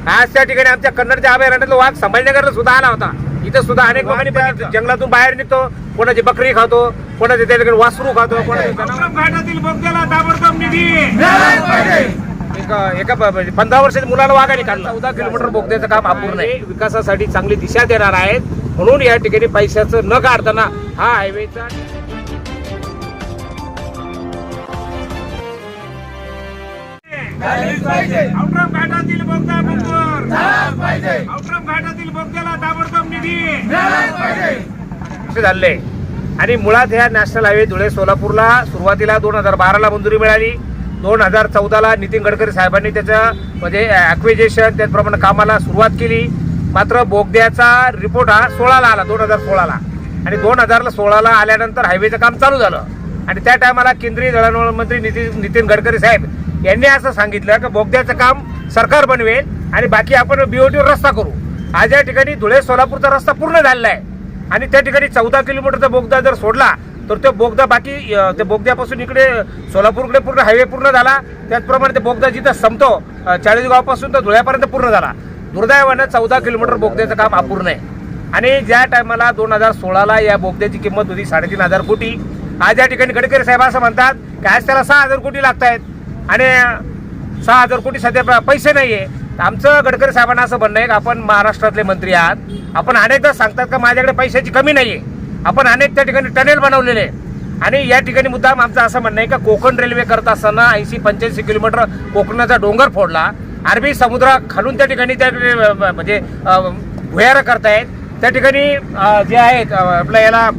आज त्या ठिकाणी आमच्या कन्नडच्या अभयारण्यातला वाघ संभाजीनगरला सुद्धा आला होता. इथं सुद्धा अनेक लोकांनी बघितलं. जंगलातून बाहेर निघतो, कोणाची बकरी खातो, कोणाचे त्या ठिकाणी वासरू खातो, कोणाच्या घाटातील बोगद्याला ताबडतोब निधी. एका 15 वर्षाच्या मुलाला वाघाने काढला. 14 किलोमीटर बोगद्याचं काम अपूर्ण आहे. विकासासाठी चांगली दिशा देणार आहेत म्हणून या ठिकाणी पैशाचं न काढताना हा हायवेचा औटराम घाटातील बोगदा मंजूर औटराम घाटातील बोगद्याला ताबडतोब निधी झाले. आणि मुळात ह्या नॅशनल हायवे धुळे सोलापूरला सुरुवातीला 2012ला मंजुरी मिळाली. 2014ला नितीन गडकरी साहेबांनी त्याच्यामध्ये ॲक्विजिशन त्याचप्रमाणे कामाला सुरुवात केली. मात्र बोगद्याचा रिपोर्ट हा 16ला आला, 2016ला. आणि 2016ला आल्यानंतर हायवेचं काम चालू झालं. आणि त्या टायमाला केंद्रीय दळणवळण मंत्री नितीन गडकरी साहेब यांनी असं सांगितलं की बोगद्याचं काम सरकार बनवेल आणि बाकी आपण बीओटीवर रस्ता करू. आज या ठिकाणी धुळे सोलापूरचा रस्ता पूर्ण झालेला आहे. आणि त्या ठिकाणी 14 किलोमीटरचा बोगदा जर सोडला तर तो बोगदा बाकी त्या बोगद्यापासून इकडे सोलापूरकडे पूर्ण हायवे पूर्ण झाला. त्याचप्रमाणे ते बोगदा जिथं संपतो चाळीसगावपासून तर धुळ्यापर्यंत पूर्ण झाला. दुर्दैवानं 14 किलोमीटर बोगद्याचं काम अपूर्ण आहे. आणि ज्या टायमाला 2016ला या बोगद्याची किंमत होती 3,500 कोटी. आज या ठिकाणी गडकरी साहेब असं म्हणतात की आज त्याला 6,000 कोटी लागत आहेत आणि 6,000 कोटी सध्या पैसे नाही आहे. आमचं गडकरी साहेबांना असं म्हणणं आहे की आपण महाराष्ट्रातले मंत्री आहात, आपण अनेकदा सांगतात का माझ्याकडे पैशाची कमी नाही आहे, आपण अनेक त्या ठिकाणी टनेल बनवलेले. आणि या ठिकाणी मुद्दाम आमचं असं म्हणणं आहे का कोकण रेल्वे करत असताना 80-85 किलोमीटर कोकणाचा डोंगर फोडला. अरबी समुद्र खालून त्या ठिकाणी म्हणजे भुयारं करतायत. त्या ठिकाणी जे आहेत आपल्या याला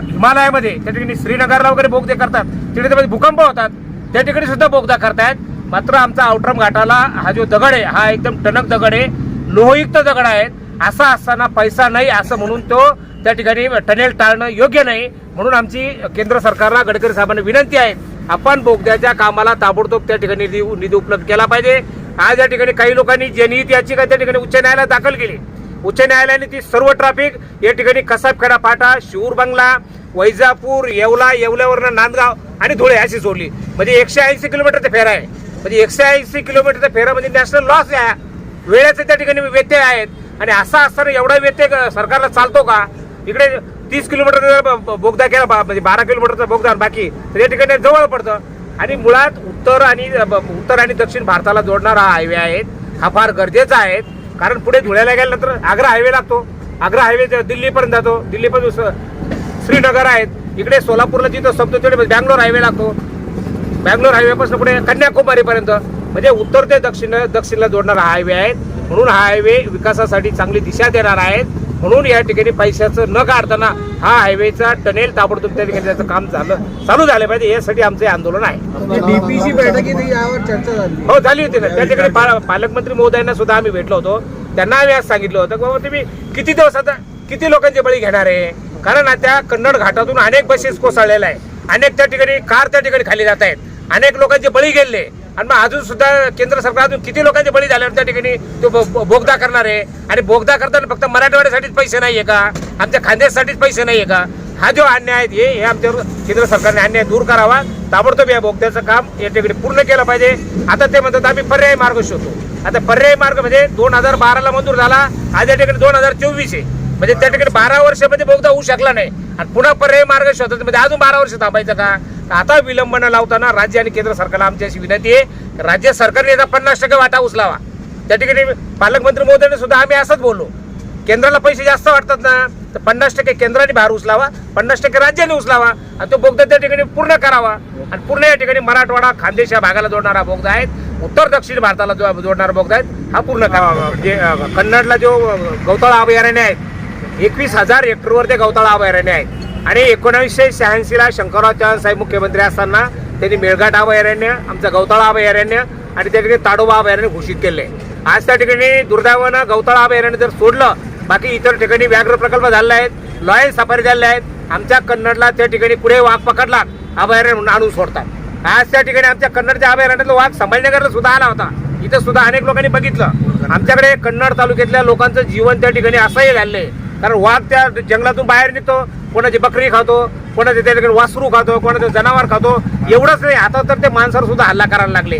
हिमालयामध्ये त्या ठिकाणी श्रीनगरला वगैरे बोगदे करतात, तिथे भूकंप होतात, त्या ठिकाणी सुद्धा बोगदा करतायत. मात्र आमचा औटराम घाटाला हा जो दगड आहे हा एकदम टणक दगड आहे, लोहयुक्त दगड आहेत. असा असताना पैसा नाही असं म्हणून तो त्या ठिकाणी टनेल टाळणं योग्य नाही. म्हणून आमची केंद्र सरकारला गडकरी साहेबांना विनंती आहे आपण बोगद्याच्या कामाला ताबडतोब त्या ठिकाणी निधी उपलब्ध केला पाहिजे. आज या ठिकाणी काही लोकांनी जनहित याचिका त्या ठिकाणी उच्च न्यायालयात दाखल केली. उच्च न्यायालयाने ती सर्व ट्रॅफिक या ठिकाणी कसाबखेडा फाटा, शिऊर बंगला, वैजापूर, येवल्यावरनं नांदगाव आणि धुळे अशी सोडली. म्हणजे 180 किलोमीटरचा फेरा आहे. म्हणजे 180 किलोमीटरचा फेरा म्हणजे नॅशनल लॉस आहे. वेळेचे त्या ठिकाणी व्यत्यय आहेत. आणि असा असताना एवढा व्यत्यय सरकारला चालतो का? इकडे 30 किलोमीटरचा बोगदा केला, म्हणजे 12 किलोमीटरचा बोगदा बाकी तर या ठिकाणी जवळ पडतं. आणि मुळात उत्तर आणि दक्षिण भारताला जोडणारा हा हायवे आहे, हा फार गरजेचा आहे. कारण पुढे धुळ्याला गेल्यानंतर आग्रा हायवे लागतो, आग्रा हायवे दिल्लीपर्यंत जातो, दिल्लीपर्यंत श्रीनगर आहेत, इकडे सोलापूरला जिथं संपतो तिकडे बँगलोर हायवे लागतो, बँगलोर हायवेपासून पुढे कन्याकुमारीपर्यंत. म्हणजे उत्तर ते दक्षिणला जोडणारा हायवे आहे. म्हणून हा हायवे विकासासाठी चांगली दिशा देणार आहेत. म्हणून या ठिकाणी पैशाचं न काढताना हा हायवेचा टनेल ताबडतोब त्या ठिकाणी त्याचं काम चालू झालं पाहिजे, यासाठी आमचे आंदोलन आहे. डीपीसी बैठकीत यावर चर्चा झाली. हो, झाली होती ना. त्या ठिकाणी पालकमंत्री महोदयांना सुद्धा आम्ही भेटलो होतो. त्यांना आम्ही आज सांगितलं होतं की बाबा तुम्ही किती दिवस आता किती लोकांचे बळी घेणार आहे. कारण त्या कन्नड घाटातून अनेक बसेस कोसळलेल्या आहे, अनेक त्या ठिकाणी कार त्या ठिकाणी खाली जात आहेत, अनेक लोकांचे बळी गेले. आणि मग अजून सुद्धा केंद्र सरकार अजून किती लोकांचे बळी झाल्यावर त्या ठिकाणी तो बोगदा करणार आहे. आणि बोगदा करताना फक्त मराठवाड्यासाठीच पैसे नाहीये का, आमच्या खानदेशासाठीच पैसे नाहीये का? हा जो अन्याय आहे हे आमच्यावर केंद्र सरकारने अन्याय दूर करावा. ताबडतोब या बोगद्याचं काम या ठिकाणी पूर्ण केलं पाहिजे. आता ते म्हणतात आम्ही पर्यायी मार्ग शोधतो. आता पर्यायी मार्ग म्हणजे 2012ला मंजूर झाला, आज या ठिकाणी 2024 आहे. म्हणजे त्या ठिकाणी 12 वर्षामध्ये बोगदा होऊ शकला नाही आणि पुन्हा पर्यायी मार्ग शोधत म्हणजे अजून 12 वर्ष थांबायचं का? आता विलंब न लावताना राज्य आणि केंद्र सरकारला आमची अशी विनंती आहे राज्य सरकारने याचा 50% वाटा उचलावा. त्या ठिकाणी पालकमंत्री महोदयांनी सुद्धा आम्ही असंच बोललो, केंद्राला पैसे जास्त वाटतात ना तर 50% केंद्राने भार उचलावा, 50% राज्याने उचलावा आणि तो बोगदा त्या ठिकाणी पूर्ण करावा. आणि पूर्ण या ठिकाणी मराठवाडा खानदेश या भागाला जोडणारा बोगदा आहे, उत्तर दक्षिण भारताला जोडणारा बोगदा आहे, हा पूर्ण करावा. म्हणजे कन्नडला जो गवताळा अभयारण्य आहे 21,000 हेक्टरवर ते गवताळा अभयारण्य आहे. आणि 1986ला शंकरराव चव्हाण साहेब मुख्यमंत्री असताना त्यांनी मेळघाट अभयारण्य, आमचं गवताळा अभयारण्य आणि त्या ठिकाणी ताडोबा अभयारण्य घोषित केले. आज त्या ठिकाणी दुर्दैवानं गवताळा अभयारण्य जर सोडलं, बाकी इतर ठिकाणी व्याघ्र प्रकल्प झाले आहेत, लॉयन सफारी झाले आहेत. आमच्या कन्नडला त्या ठिकाणी पुढे वाघ पकडला अभयारण्य म्हणून आणून सोडतात. आज त्या ठिकाणी आमच्या कन्नडच्या अभयारण्यातला वाघ संभाजीनगरला सुद्धा आला होता, इथं सुद्धा अनेक लोकांनी बघितलं. आमच्याकडे कन्नड तालुक्यातल्या लोकांचं जीवन त्या ठिकाणी असंही झालंय, कारण वाघ त्या जंगलातून बाहेर निघतो, कोणाची बकरी खातो, कोणाचे त्या ठिकाणी वासरू खातो, कोणाचं जनावर खातो. एवढंच नाही, आता तर ते माणसावर सुद्धा हल्ला करायला लागले.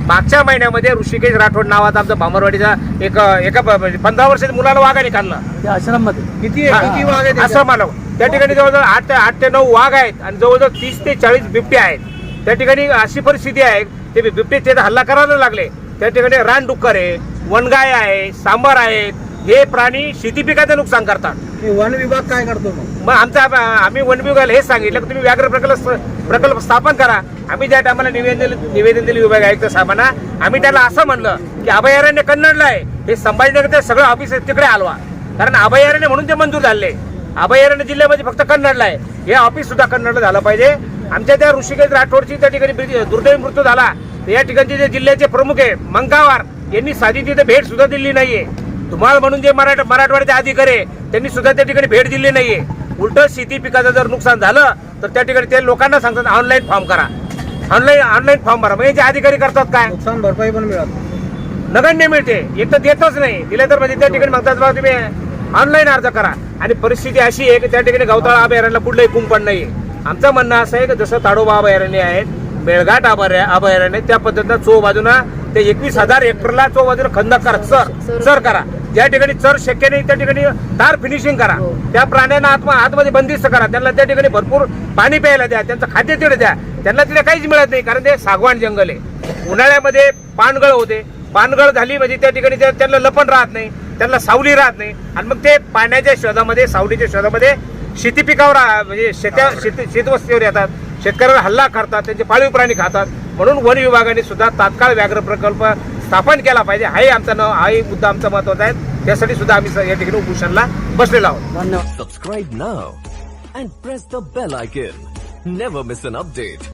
मागच्या महिन्यामध्ये ऋषिकेश राठोड नावाचा आमचा भामरवाडीचा एका 15 वर्षाच्या मुलाला वाघाने खाल्लं त्या आश्रममध्ये. किती वाघ आहेत असं मला त्या ठिकाणी जवळजवळ 8 ते 9 वाघ आहेत आणि जवळजवळ 30 ते 40 बिबटे आहेत. त्या ठिकाणी अशी परिस्थिती आहे ते बिबटे ते हल्ला करायला लागले. त्या ठिकाणी रानडुक्कर आहे, वनगाय आहे, सांबर आहेत, हे प्राणी शेती पिकाचं नुकसान करतात. वन विभाग काय करतो मग? मग आम्ही वन विभागाला हेच सांगितलं की तुम्ही व्याघ्र प्रकल्प स्थापन करा. आम्ही ज्या टायमाला निवेदन दिले विभाग आयुक्त साहेबांना, आम्ही त्याला असं म्हणलं की अभयारण्य कन्नडला आहे, हे संभाजीनगर सगळं ऑफिस तिकडे हलवा, कारण अभयारण्य म्हणून ते मंजूर झाले. अभयारण्य जिल्ह्यामध्ये फक्त कन्नडला आहे, हे ऑफिस सुद्धा कन्नडला झालं पाहिजे. आमच्या त्या ऋषिकेश राठोडची त्या ठिकाणी दुर्दैवी मृत्यू झाला. या ठिकाणचे जे जिल्ह्याचे प्रमुख आहे मंगावार यांनी साधी तिथे भेट सुद्धा दिली नाहीये. तुम्हाला म्हणून जे मराठवाड्याचे अधिकारी आहे त्यांनी सुद्धा त्या ठिकाणी भेट दिली नाहीये. उलट शेती पिकाचं जर नुकसान झालं तर त्या ठिकाणी ते लोकांना सांगतात ऑनलाईन फॉर्म करा, ऑनलाईन फॉर्म भरा. म्हणजे अधिकारी करतात काय? नुकसान भरपाई पण मिळत नगण्य मिळते, एक तर देतच नाही, दिले तर म्हणजे त्या ठिकाणी म्हणतात बाबा तुम्ही ऑनलाईन अर्ज करा. आणि परिस्थिती अशी आहे की त्या ठिकाणी गवताळा अभयारण्याला कुठलंही कुंपण नाहीये. आमचं म्हणणं असं आहे की जसं ताडोबा अभयारण्य आहेत, मेळघाट अभयारण्य, त्या पद्धतीनं चोबाजूना ते 21,000 हेक्टरला चोबाजूला खंदक करा, सर करा. ज्या ठिकाणी चर शक्य नाही त्या ठिकाणी तार फिनिशिंग करा. त्या प्राण्यांना आतमध्ये बंदिस्त करा, त्यांना त्या ठिकाणी भरपूर पाणी प्यायला द्या, त्यांचं खाद्य तिथे द्या. त्यांना तिथे काहीच मिळत नाही कारण ते सागवान जंगल आहे. उन्हाळ्यामध्ये पानगळ होते, पानगळ झाली म्हणजे त्या ठिकाणी त्यांना लपण राहत नाही, त्यांना सावली राहत नाही आणि मग ते पाण्याच्या शोधामध्ये, सावलीच्या शोधामध्ये शेती पिकावर म्हणजे शेतवस्तीवर येतात, शेतकऱ्यावर हल्ला करतात, त्यांचे पाळीव प्राणी खातात. म्हणून वन विभागाने सुद्धा तात्काळ व्याघ्र प्रकल्प स्थापन केला पाहिजे. हाही मुद्दा आमचा महत्वाचा आहे. त्यासाठी सुद्धा आम्ही या ठिकाणी उपोषणाला बसलेलो आहोत. धन्यवाद. Subscribe now and press the bell icon. Never miss an update.